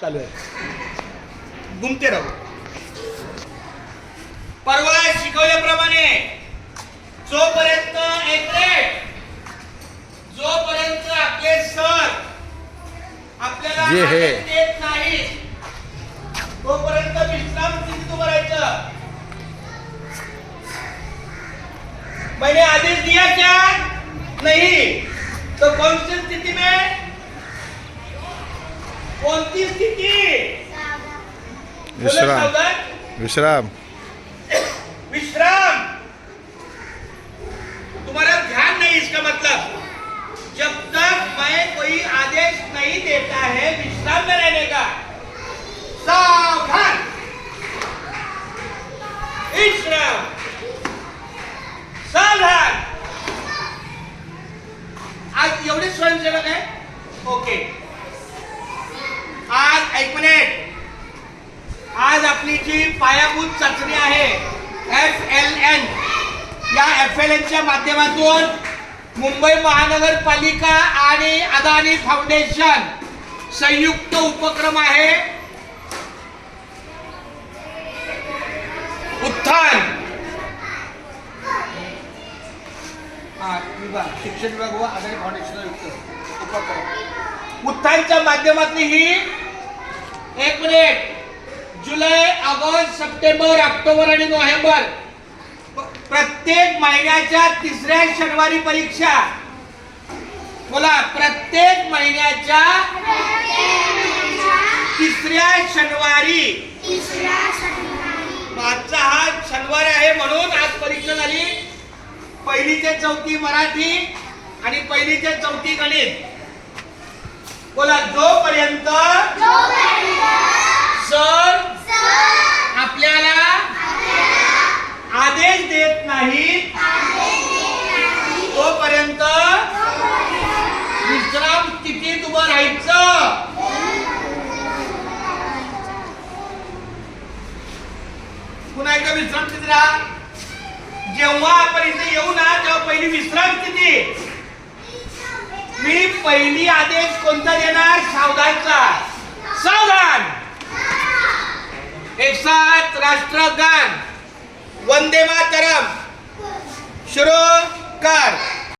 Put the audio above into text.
चालू आहे. घुमते राहू. परवा शिकवल्याप्रमाणे जोपर्यंत जोपर्यंत आपले सर आपल्याला जे हे देत नाही तोपर्यंत विश्राम स्थितीत उभं राहायचं. मैंने आदेश दिया क्या नहीं तो कौन सी स्थिति में कोणती स्थिती विश्राम विश्राम विश्राम. तुम्हारा ध्यान नहीं इसका मतलब जब तक मैं कोई आदेश नहीं देता है विश्राम में रहने का. सावधान. विश्राम. सावधान. आज एवढे स्वयंसेवक आहे. ओके. आज एक मिनिट. आज आपली जी पायाभूत चाचणी आहे FLN या FLNच्या माध्यमातून मुंबई महानगरपालिका आणि अदानी फाउंडेशन संयुक्त उपक्रम आहे उत्थान. शिक्षण विभाग व अदानी फाउंडेशन उपक्रम उत्थानच्या माध्यमातून ही एक मिनिट जुलै ऑगस्ट सप्टेंबर ऑक्टोबर आणि नोव्हेंबर प्रत्येक महिन्याच्या तिसऱ्या शनिवारी परीक्षा. बोला. प्रत्येक महिन्याच्या तिसऱ्या शनिवारी. आजचा हा शनिवार आहे म्हणून आज परीक्षा झाली. पहिली ते चौथी मराठी आणि पहिली ते चौथी गणित. बोला. जोपर्यंत सर आपल्याला आदेश देत नाही तोपर्यंत विश्राम स्थितीत उभं राहायचं. पुन्हा एकदा विश्राम स्थितीत राहा. जेव्हा आपण इथे येऊ ना तेव्हा पहिली विश्राम स्थिती. मी पहिली आदेश कोणता देणार? सावधानचा.